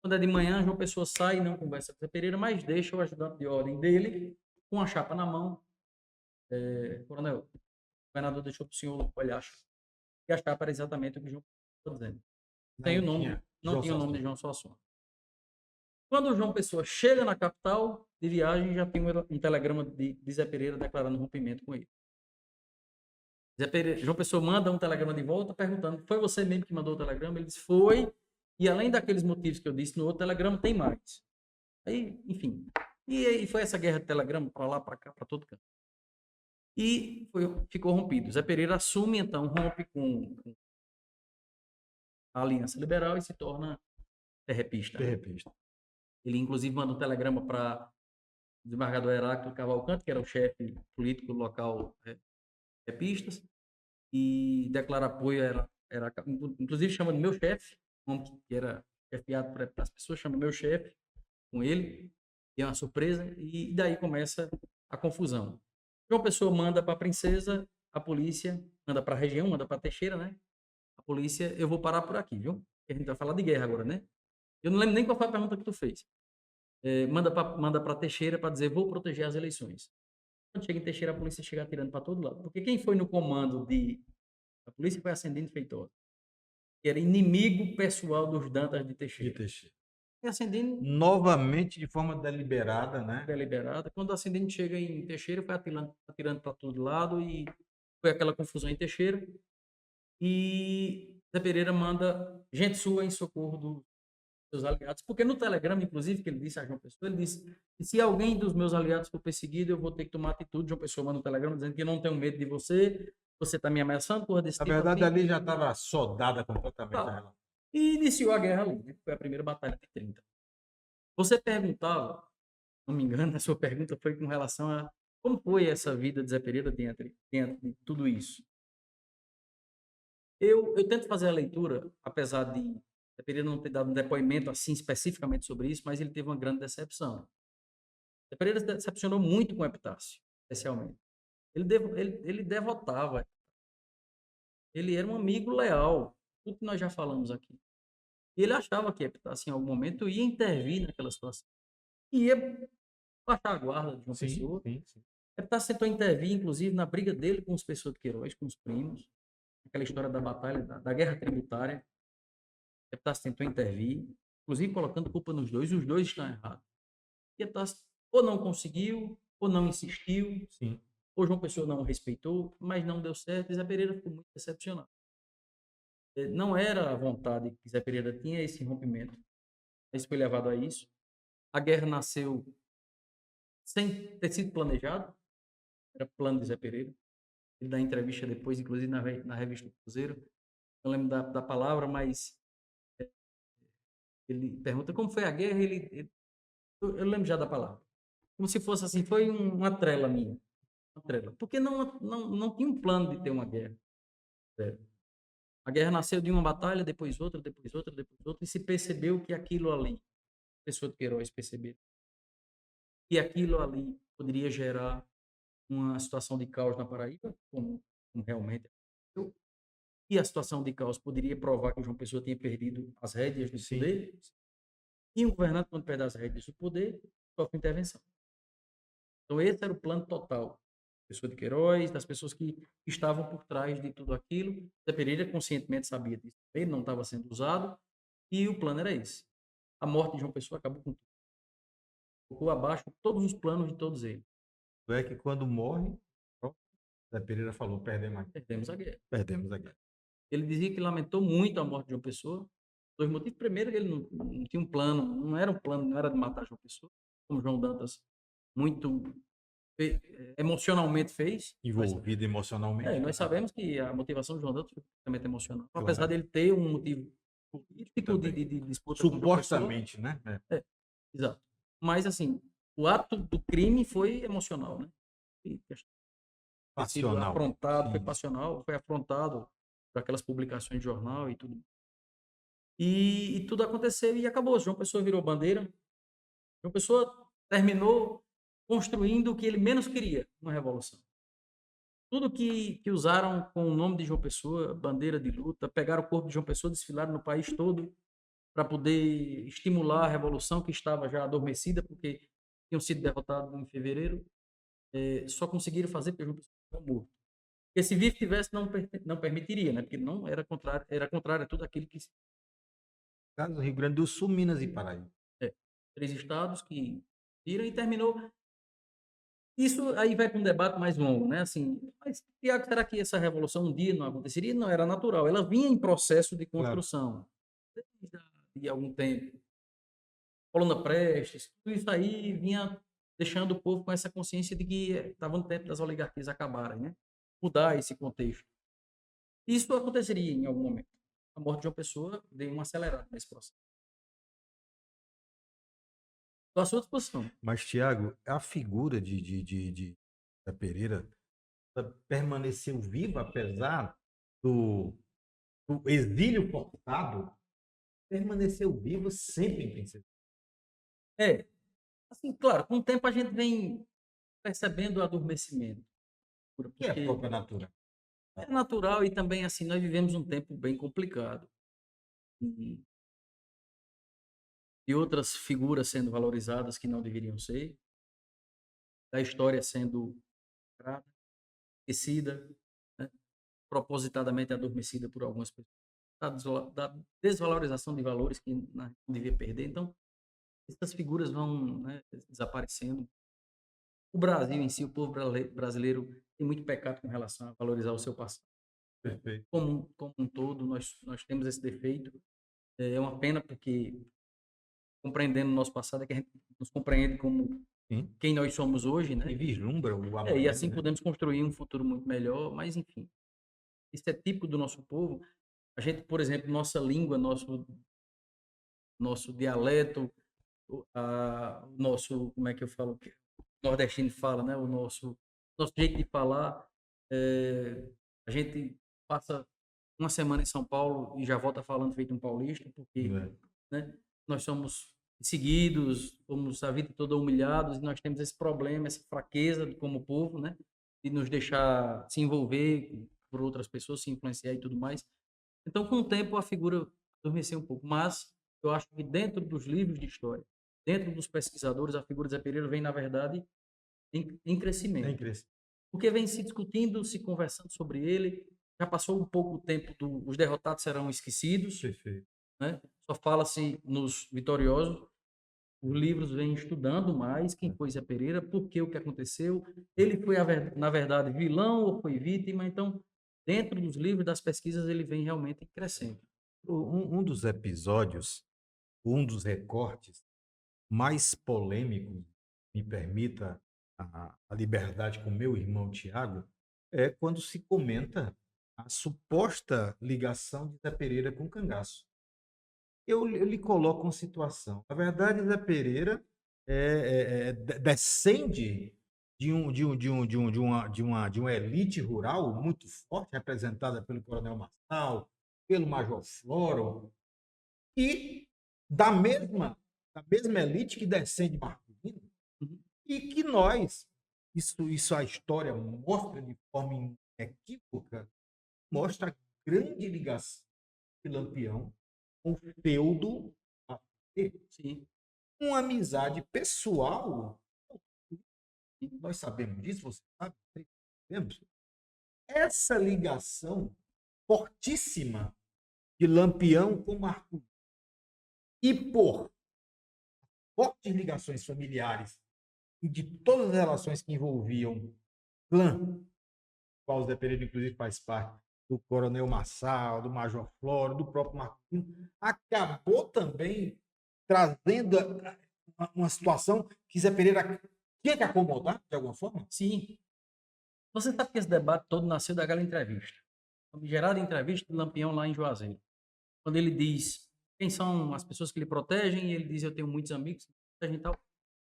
Speaker 2: Quando é de manhã, João Pessoa sai e não conversa com Zé Pereira, mas deixa o ajudante de ordem dele com a chapa na mão. Coronel, o governador deixou para o senhor olhar. E a chapa era exatamente o que João Pessoa estava dizendo. Tem o nome, não tinha o nome de João Suassuna. Quando o João Pessoa chega na capital de viagem, já tem um telegrama de Zé Pereira declarando rompimento com ele. João Pessoa manda um telegrama de volta perguntando, foi você mesmo que mandou o telegrama? Ele disse, foi. E além daqueles motivos que eu disse no outro telegrama, tem mais. Aí, enfim. E foi essa guerra de telegrama para lá, para cá, para todo canto. E ficou rompido. Zé Pereira assume, então, rompe com a Aliança Liberal e se torna terrepista. Ele, inclusive, manda um telegrama para o desembargador Heráclito Cavalcante, que era o chefe político local terrepistas, e declara apoio inclusive chama de meu chefe, que era chefiado para as pessoas, chama meu chefe com ele, e é uma surpresa, e daí começa a confusão. João Pessoa manda para a princesa, a polícia manda para a região, manda para Teixeira, né? A polícia, eu vou parar por aqui, viu? Porque a gente vai falar de guerra agora, né? Eu não lembro nem qual foi a pergunta que tu fez. Manda para Teixeira para dizer, vou proteger as eleições. Quando chega em Teixeira, a polícia chega atirando para todo lado. Porque quem foi no comando da polícia foi Ascendente Feitosa, que era inimigo pessoal dos Dantas de Teixeira. E Ascendente,
Speaker 1: novamente de forma deliberada, né?
Speaker 2: deliberada. Quando o Ascendente chega em Teixeira, foi atirando para todo lado e foi aquela confusão em Teixeira. E Zé Pereira manda gente sua em socorro dos seus aliados, porque no telegrama, inclusive, que ele disse a João Pessoa, ele disse que se alguém dos meus aliados for perseguido, eu vou ter que tomar atitude. João Pessoa manda um telegrama dizendo que eu não tenho medo de você, você está me ameaçando, porra desse
Speaker 1: Na
Speaker 2: tipo.
Speaker 1: verdade,
Speaker 2: assim.
Speaker 1: ali já estava soldada completamente a relação.
Speaker 2: E iniciou a guerra ali, né? Foi a primeira batalha de 30. Você perguntava, não me engano, a sua pergunta foi com relação a como foi essa vida de Zé Pereira dentro de tudo isso. Eu tento fazer a leitura, apesar de Zé Pereira não ter dado um depoimento assim especificamente sobre isso, mas ele teve uma grande decepção. Zé Pereira se decepcionou muito com o Epitácio, especialmente. Ele devotava. Ele era um amigo leal, tudo que nós já falamos aqui. E ele achava que Epitácio, em algum momento, ia intervir naquela situação. Ia baixar a guarda de uma pessoa.
Speaker 1: Sim.
Speaker 2: Epitácio tentou intervir, inclusive, na briga dele com os Pessoa de Queiroz, com os primos. Aquela história da batalha, da guerra tributária. Epitácio tentou intervir, inclusive colocando culpa nos dois. Os dois estão errados. E Epitácio ou não conseguiu, ou não insistiu.
Speaker 1: Sim.
Speaker 2: Ou João Pessoa não respeitou, mas não deu certo. E Zé Pereira ficou muito decepcionado. Não era a vontade que Zé Pereira tinha esse rompimento. Mas foi levado a isso. A guerra nasceu sem ter sido planejado. Era plano de Zé Pereira. Ele dá entrevista depois, inclusive na revista do Cruzeiro. Não lembro da palavra, mas ele pergunta como foi a guerra. Eu lembro já da palavra. Como se fosse assim, foi uma trela minha. Uma trela. Porque não tinha um plano de ter uma guerra. A guerra nasceu de uma batalha, depois outra, depois outra, depois outra, e se percebeu que aquilo ali, Pessoa de Queiroz percebeu, que aquilo ali poderia gerar uma situação de caos na Paraíba, como realmente aconteceu, e a situação de caos poderia provar que o João Pessoa tinha perdido as rédeas do poder, e um governante, quando perde as rédeas do poder, sofre intervenção. Então, esse era o plano total. Pessoa de Queiroz, das pessoas que estavam por trás de tudo aquilo. Zé Pereira conscientemente sabia disso. Ele não estava sendo usado, e o plano era esse. A morte de João Pessoa acabou com tudo. Colocou abaixo todos os planos de todos eles.
Speaker 1: É que quando morre, Zé Pereira falou, perdemos
Speaker 2: a guerra.
Speaker 1: Perdemos a guerra.
Speaker 2: Ele dizia que lamentou muito a morte de João Pessoa. Dois motivos. Primeiro, ele não tinha um plano, não era um plano, não era de matar João Pessoa, como João Dantas muito emocionalmente fez.
Speaker 1: Envolvido emocionalmente.
Speaker 2: Nós sabemos que a motivação do João Dantas foi completamente emocional. Então,
Speaker 1: Claro.
Speaker 2: apesar dele ter um motivo político
Speaker 1: Também.
Speaker 2: de disputa com João Pessoa,
Speaker 1: Supostamente, né?
Speaker 2: exato. Mas, assim, o ato do crime foi emocional, né? E ter sido
Speaker 1: Passional.
Speaker 2: afrontado, foi
Speaker 1: Sim.
Speaker 2: passional, foi afrontado por aquelas publicações de jornal e tudo. E tudo aconteceu e acabou. João Pessoa virou bandeira. João Pessoa terminou construindo o que ele menos queria, uma revolução. Tudo que usaram com o nome de João Pessoa, bandeira de luta, pegaram o corpo de João Pessoa, desfilaram no país todo para poder estimular a revolução que estava já adormecida, porque tinham sido derrotados em fevereiro, só conseguiram fazer porque João Pessoa estava morto. Porque se vivo tivesse, não permitiria, né? Porque não era contrário a tudo aquilo que...
Speaker 1: Caso do Rio Grande do Sul, Minas e Paraíba.
Speaker 2: 3 estados que viram e terminou. Isso aí vai para um debate mais longo, né? Assim, mas Tiago, será que essa revolução um dia não aconteceria? Não, era natural. Ela vinha em processo de
Speaker 1: Claro.
Speaker 2: construção de algum tempo. Coluna Prestes, tudo isso aí vinha deixando o povo com essa consciência de que estava no tempo das oligarquias acabarem, né? Mudar esse contexto. Isso aconteceria em algum momento. A morte de uma pessoa deu uma acelerada nesse processo. Estou à sua disposição.
Speaker 1: Mas, Tiago, a figura de da Pereira permaneceu viva, apesar do exílio forçado, permaneceu vivo sempre em princípio.
Speaker 2: Assim, claro, com o tempo a gente vem percebendo o adormecimento.
Speaker 1: Que é a
Speaker 2: Porque
Speaker 1: própria natureza.
Speaker 2: é natural e também, assim, nós vivemos um tempo bem complicado. E, e outras figuras sendo valorizadas que não deveriam ser, da história sendo esquecida, né, propositadamente adormecida por algumas pessoas, da desvalorização de valores que não devia perder. Então, essas figuras vão, né, desaparecendo. O Brasil em si, o povo brasileiro, tem muito pecado com relação a valorizar o seu passado.
Speaker 1: Perfeito.
Speaker 2: Como um todo, nós temos esse defeito. É uma pena porque, compreendendo o nosso passado, é que a gente nos compreende como
Speaker 1: Sim.
Speaker 2: quem nós somos hoje, né?
Speaker 1: E vislumbra o
Speaker 2: E
Speaker 1: amanhã,
Speaker 2: assim
Speaker 1: né?
Speaker 2: podemos construir um futuro muito melhor, mas enfim, isso é típico do nosso povo. A gente, por exemplo, nossa língua, nosso dialeto, nosso, como é que eu falo, que o nordestino fala, né? O nosso jeito de falar. A gente passa uma semana em São Paulo e já volta falando feito um paulista, porque, né, nós somos seguidos, fomos a vida toda humilhados e nós temos esse problema, essa fraqueza como povo, né, de nos deixar se envolver por outras pessoas, se influenciar e tudo mais. Então, com o tempo, a figura adormeceu um pouco, mas eu acho que dentro dos livros de história, dentro dos pesquisadores, a figura de Zé Pereira vem, na verdade, em crescimento.
Speaker 1: Tem crescimento.
Speaker 2: Porque vem se discutindo, se conversando sobre ele. Já passou um pouco o tempo os derrotados serão esquecidos,
Speaker 1: Perfeito.
Speaker 2: né? Só fala-se nos vitoriosos. Os livros vêm estudando mais quem foi Zé Pereira, por que o que aconteceu. Ele foi, na verdade, vilão ou foi vítima. Então, dentro dos livros, das pesquisas, ele vem realmente crescendo.
Speaker 1: Um dos episódios, um dos recortes mais polêmicos, me permita a liberdade com meu irmão Tiago, é quando se comenta a suposta ligação de Zé Pereira com Cangaço. Eu lhe coloco uma situação. Na verdade, Zé Pereira descende de uma elite rural muito forte, representada pelo Coronel Marçal, pelo Major Floro, e da mesma elite que descende de Marcolino, e que isso a história mostra de forma inequívoca, mostra a grande ligação de Lampião com o feudo
Speaker 2: Sim.
Speaker 1: uma amizade pessoal. Nós sabemos disso, você sabe, sabemos. Essa ligação fortíssima de Lampião com Marco e por fortes ligações familiares e de todas as relações que envolviam clã, qual o Zé Pereira inclusive faz parte, do Coronel Marçal, do Major Floro, do próprio Marquinhos, acabou também trazendo uma situação que Zé Pereira Tinha que acomodar, de alguma forma?
Speaker 2: Sim. Você sabe que esse debate todo nasceu daquela entrevista. A gerada entrevista do Lampião lá em Juazeiro. Quando ele diz quem são as pessoas que lhe protegem, e ele diz: eu tenho muitos amigos que me protegem e tal,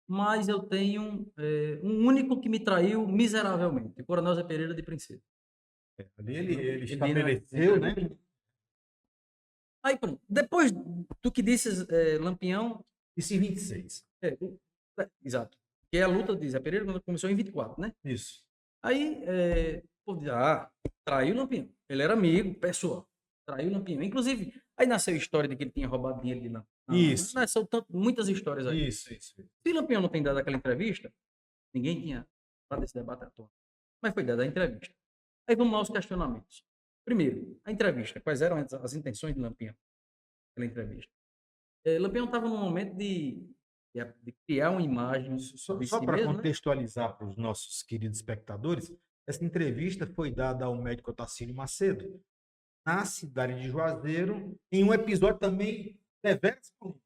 Speaker 2: mas eu tenho um único que me traiu miseravelmente, o Coronel Zé Pereira de Princesa.
Speaker 1: Ali ele
Speaker 2: Ele diz na
Speaker 1: estabeleceu, né?
Speaker 2: entrevista. Aí, pronto. Depois do que disse Lampião,
Speaker 1: Isso em 26.
Speaker 2: exato, que é a luta de Zé Pereira quando começou em 24, né?
Speaker 1: Isso.
Speaker 2: Aí, pô, traiu o Lampião. Ele era amigo, pessoal. Traiu o Lampião. Inclusive, aí nasceu a história de que ele tinha roubado dinheiro de Lampião.
Speaker 1: Isso.
Speaker 2: Nasceu muitas histórias aí.
Speaker 1: Isso.
Speaker 2: Se Lampião não tem dado aquela entrevista, ninguém tinha dado esse debate à toa. Mas foi dada a entrevista. Aí vamos lá aos questionamentos. Primeiro, a entrevista. Quais eram as intenções de Lampião pela entrevista? Lampião estava num momento de criar uma imagem de
Speaker 1: Só
Speaker 2: si
Speaker 1: para
Speaker 2: mesmo, né?
Speaker 1: contextualizar para os nossos queridos espectadores, essa entrevista foi dada ao médico Otacílio Macedo, na cidade de Juazeiro, em um episódio também deveras polêmico,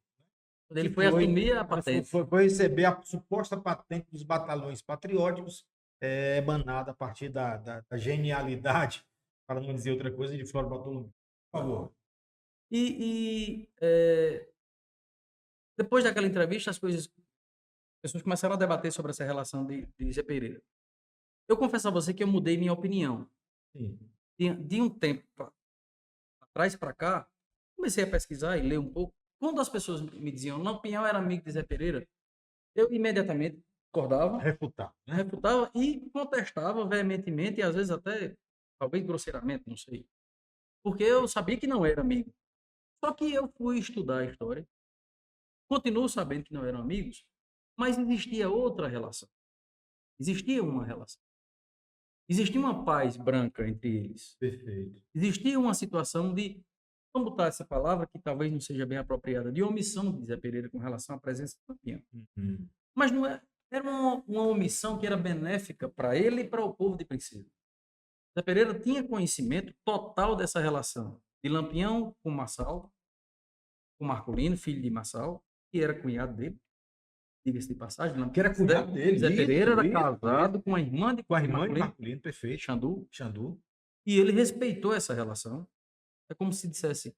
Speaker 2: Quando ele
Speaker 1: que
Speaker 2: foi assumir a patente.
Speaker 1: foi receber a suposta patente dos batalhões patrióticos, emanada a partir da genialidade, para não dizer outra coisa, de Flora Bartolomeu. Por favor.
Speaker 2: Depois daquela entrevista, as pessoas começaram a debater sobre essa relação de Zé Pereira. Eu confesso a você que eu mudei minha opinião.
Speaker 1: Sim.
Speaker 2: De um tempo atrás para cá, comecei a pesquisar e ler um pouco. Quando as pessoas me diziam Lampião era amigo de Zé Pereira, eu imediatamente discordava,
Speaker 1: Refutado, né?
Speaker 2: refutava e contestava veementemente e às vezes até, talvez grosseiramente, não sei. Porque eu sabia que não era amigo. Só que eu fui estudar a história, continuo sabendo que não eram amigos, mas existia outra relação. Existia uma relação. Existia uma paz branca entre eles.
Speaker 1: Perfeito.
Speaker 2: Existia uma situação de, vamos botar essa palavra que talvez não seja bem apropriada, de omissão de Zé Pereira com relação à presença do Lampião.
Speaker 1: Uhum.
Speaker 2: Mas não era uma omissão que era benéfica para ele e para o povo de Princesa. Zé Pereira tinha conhecimento total dessa relação de Lampião com Marçal, com Marcolino, filho de Marçal, que era cunhado dele, diga-se de passagem.
Speaker 1: Que era cunhado dele.
Speaker 2: Zé Pereira era
Speaker 1: Isso.
Speaker 2: casado com a irmã de
Speaker 1: Marcolino, perfeito.
Speaker 2: Xandu. E ele respeitou essa relação. É como se dissesse,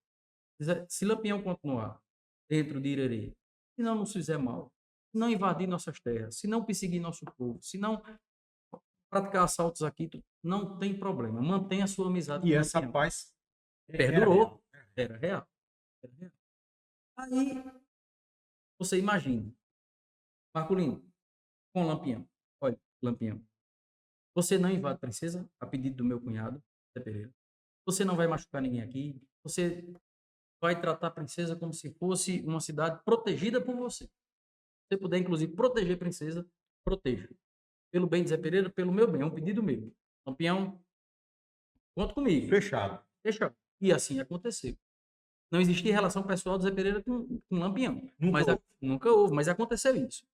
Speaker 2: se Lampião continuar dentro de Irerê, se não nos fizer mal, se não invadir nossas terras, se não perseguir nosso povo, se não praticar assaltos aqui, não tem problema. Mantenha a sua amizade
Speaker 1: E
Speaker 2: com
Speaker 1: essa
Speaker 2: Lampião.
Speaker 1: paz
Speaker 2: Perdurou. Era real. Aí, você imagina, Marcolino, com Lampião. Olha, Lampião, você não invade Princesa a pedido do meu cunhado, Zé Pereira. Você não vai machucar ninguém aqui. Você vai tratar a Princesa como se fosse uma cidade protegida por você. Se você puder, inclusive, proteger a Princesa, proteja. Pelo bem de Zé Pereira, pelo meu bem. É um pedido meu. Lampião, conta comigo.
Speaker 1: Fechado.
Speaker 2: Fechado. E assim aconteceu. Não existia relação pessoal do Zé Pereira com Lampião. Nunca houve, mas aconteceu isso.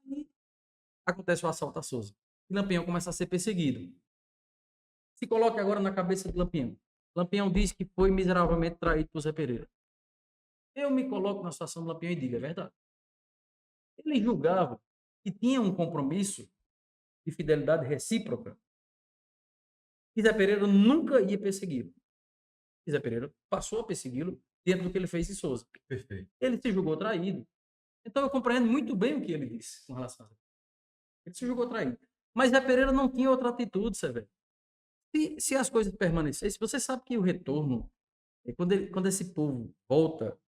Speaker 2: Aí acontece o assalto a Souza. E Lampião começa a ser perseguido. Se coloque agora na cabeça de Lampião. Lampião diz que foi miseravelmente traído por Zé Pereira. Eu me coloco na situação do Lampião e digo, é verdade. Ele julgava que tinha um compromisso de fidelidade recíproca e Zé Pereira nunca ia persegui-lo. E Zé Pereira passou a persegui-lo dentro do que ele fez em Souza.
Speaker 1: Perfeito.
Speaker 2: Ele se julgou traído. Então eu compreendo muito bem o que ele disse com relação a Zé Pereira. Ele se julgou traído. Mas Zé Pereira não tinha outra atitude, Severo. Se as coisas permanecessem, você sabe que o retorno, quando esse povo volta,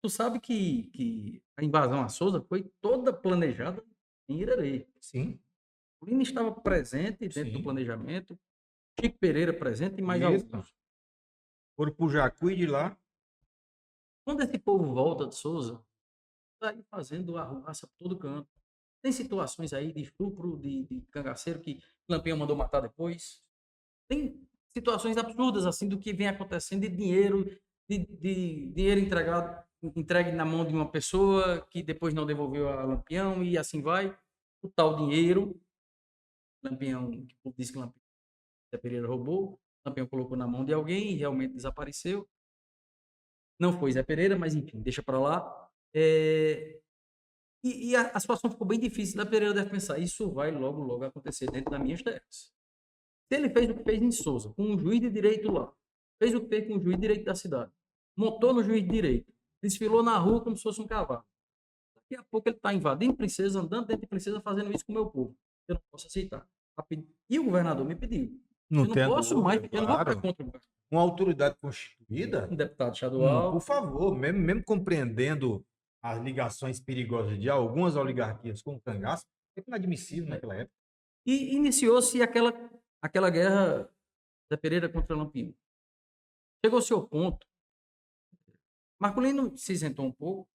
Speaker 2: tu sabe que a invasão a Souza foi toda planejada em Irerê.
Speaker 1: Sim.
Speaker 2: O Lino estava presente dentro do planejamento, Chico Pereira presente e mais alguns.
Speaker 1: Foram para o Jacu e de lá.
Speaker 2: Quando esse povo volta de Souza, está aí fazendo arruaça por todo canto. Tem situações aí de estupro de cangaceiro que Lampião mandou matar depois. Tem situações absurdas assim do que vem acontecendo de dinheiro, de dinheiro entregue na mão de uma pessoa que depois não devolveu a Lampião e assim vai. O tal dinheiro, Lampião, que o povo disse que Lampião Zé Pereira roubou, Lampião colocou na mão de alguém e realmente desapareceu. Não foi Zé Pereira, mas enfim, deixa para lá. E a situação ficou bem difícil. Da Pereira deve pensar, isso vai logo, logo acontecer dentro das minhas terras. Se ele fez o que fez em Sousa, com um juiz de direito lá, fez o que fez com o juiz de direito da cidade, montou no juiz de direito, desfilou na rua como se fosse um cavalo. Daqui a pouco ele está invadindo Princesa, andando dentro de Princesa, fazendo isso com o meu povo. Eu não posso aceitar. E o governador me pediu.
Speaker 1: Não
Speaker 2: Eu não
Speaker 1: tem
Speaker 2: posso mais,
Speaker 1: dúvida,
Speaker 2: eu não vou ficar
Speaker 1: claro.
Speaker 2: contra o governador.
Speaker 1: Uma autoridade constituída,
Speaker 2: Um deputado
Speaker 1: por
Speaker 2: estadual.
Speaker 1: favor, mesmo compreendendo as ligações perigosas de algumas oligarquias com o cangaço, é inadmissível naquela época.
Speaker 2: E iniciou-se aquela guerra da Pereira contra Lampião. Chegou-se ao ponto. Marculino se isentou um pouco,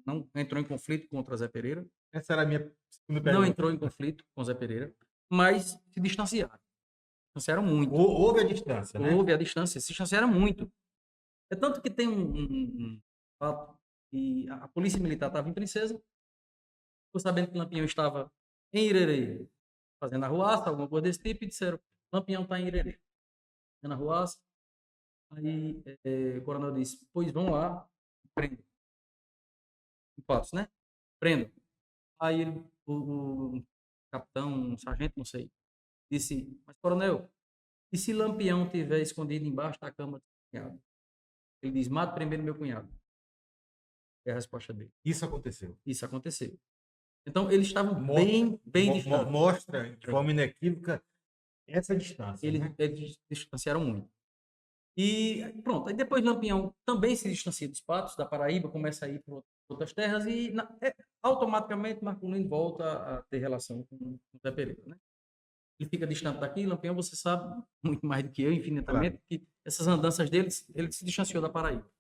Speaker 2: não entrou em conflito contra Zé Pereira,
Speaker 1: Essa era a minha segunda
Speaker 2: não
Speaker 1: pergunta.
Speaker 2: entrou em conflito com Zé Pereira, mas se distanciaram. Distanciaram muito.
Speaker 1: Houve a distância, né?
Speaker 2: Houve a distância, se distanciaram muito. É tanto que tem um fato que a polícia militar estava em Princesa, ficou sabendo que Lampião estava em Irerê, fazendo arruaça, alguma coisa desse tipo, e disseram, Lampião está em Irerê, fazendo arruaça. Aí o coronel disse, pois vão lá, prendam. Em Patos, né? Prendam. Aí o capitão, sargento, não sei, disse, mas coronel, e se Lampião tiver escondido embaixo da cama do cunhado? Ele diz, mate primeiro meu cunhado. É a resposta dele.
Speaker 1: Isso aconteceu.
Speaker 2: Isso aconteceu. Então, eles estavam bem distantes.
Speaker 1: Mostra de forma inequívoca essa distância. Né?
Speaker 2: Eles distanciaram muito. E pronto, aí depois Lampião também se distancia dos Patos, da Paraíba, começa a ir para outras terras e automaticamente Marculino volta a ter relação com Zé Pereira, né? Ele fica distante daqui, Lampião, você sabe muito mais do que eu, infinitamente,
Speaker 1: Claro.
Speaker 2: que essas andanças deles, ele se distanciou da Paraíba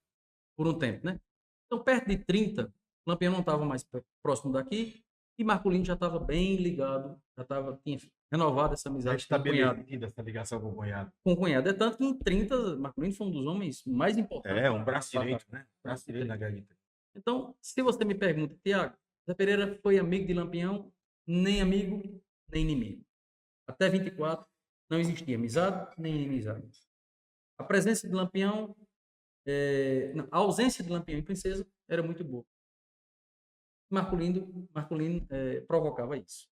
Speaker 2: por um tempo, né? Então, perto de 30, Lampião não estava mais próximo daqui e Marculino já estava bem ligado, tinha renovado essa
Speaker 1: Já
Speaker 2: amizade com o cunhado.
Speaker 1: estabelecida essa ligação com o cunhado.
Speaker 2: Com o cunhado. É tanto que em 30, Marculino foi um dos homens mais importantes.
Speaker 1: Um braço direito, né? Braço direito na guerra de 30.
Speaker 2: Então, se você me pergunta, Tiago, Zé Pereira foi amigo de Lampião, nem amigo, nem inimigo. Até 24, não existia amizade, nem inimizade. A presença de Lampião, a ausência de Lampião em Princesa era muito boa. Marculino provocava isso.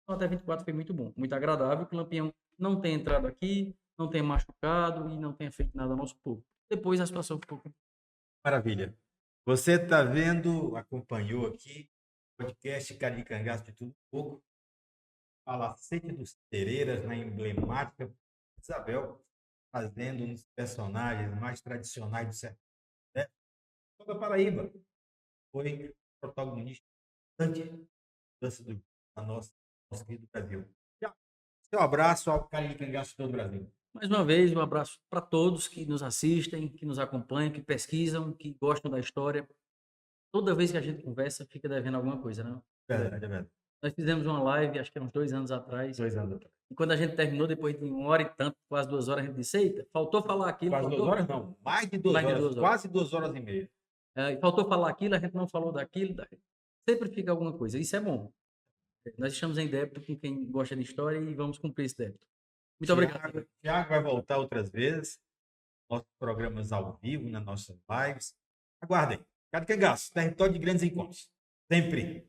Speaker 2: Então, até 24 foi muito bom, muito agradável que Lampião não tenha entrado aqui, não tenha machucado e não tenha feito nada ao nosso povo. Depois a situação ficou...
Speaker 1: Maravilha. Você está vendo, acompanhou aqui o podcast Cariri Cangaço de Tudo um Pouco, Palacete dos Pereiras, na emblemática Isabel, fazendo um dos personagens mais tradicionais do sertão, né? Toda a Paraíba foi protagonista importante da dança do nosso querido Brasil. Seu abraço ao Cariri Cangaço de todo o Brasil.
Speaker 2: Mais uma vez, um abraço para todos que nos assistem, que nos acompanham, que pesquisam, que gostam da história. Toda vez que a gente conversa, fica devendo alguma coisa, né?
Speaker 1: Verdade, é verdade.
Speaker 2: Nós fizemos uma live, acho que há uns 2 anos atrás.
Speaker 1: 2 anos atrás.
Speaker 2: E quando a gente terminou, depois de 1 hora e tanto, quase 2 horas, a gente disse, eita, faltou falar aquilo.
Speaker 1: Quase 2 horas não, mais de 2 horas, quase 2 horas e meia.
Speaker 2: Faltou falar aquilo, a gente não falou daquilo. Sempre fica alguma coisa. Isso é bom. Nós estamos em débito com quem gosta de história e vamos cumprir esse débito. Muito obrigado.
Speaker 1: Tiago vai voltar outras vezes. Nossos programas ao vivo, nas nossas lives. Aguardem. Cariri Cangaço, território de grandes encontros. Sempre.